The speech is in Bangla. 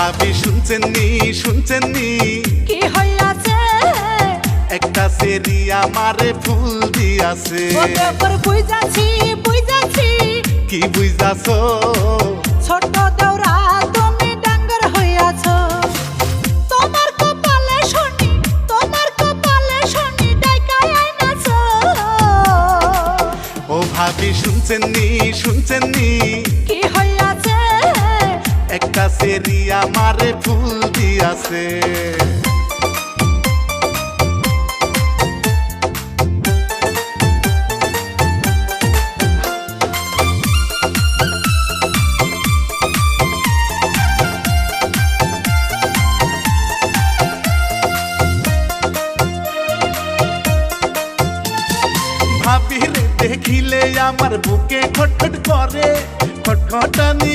ভাবি শুনছেন নি কি হইয়াছে? একটা সেরি আমারে ফুল দিয়াছে। ওদের উপর বুঝাছি কি বুঝাছো? ছোট দেওরা তুমি ডাঙ্গর হইয়াছো। তোমার কপালে শনি ডাইকাই আইনাছো। ও ভাবি শুনছেন নি কি হইয়াছে? একটা সেরি আমারে ফুল দিয়াছে। ভাবিরে দেখিলে আমার বুকে খটখট করে, খটখটানি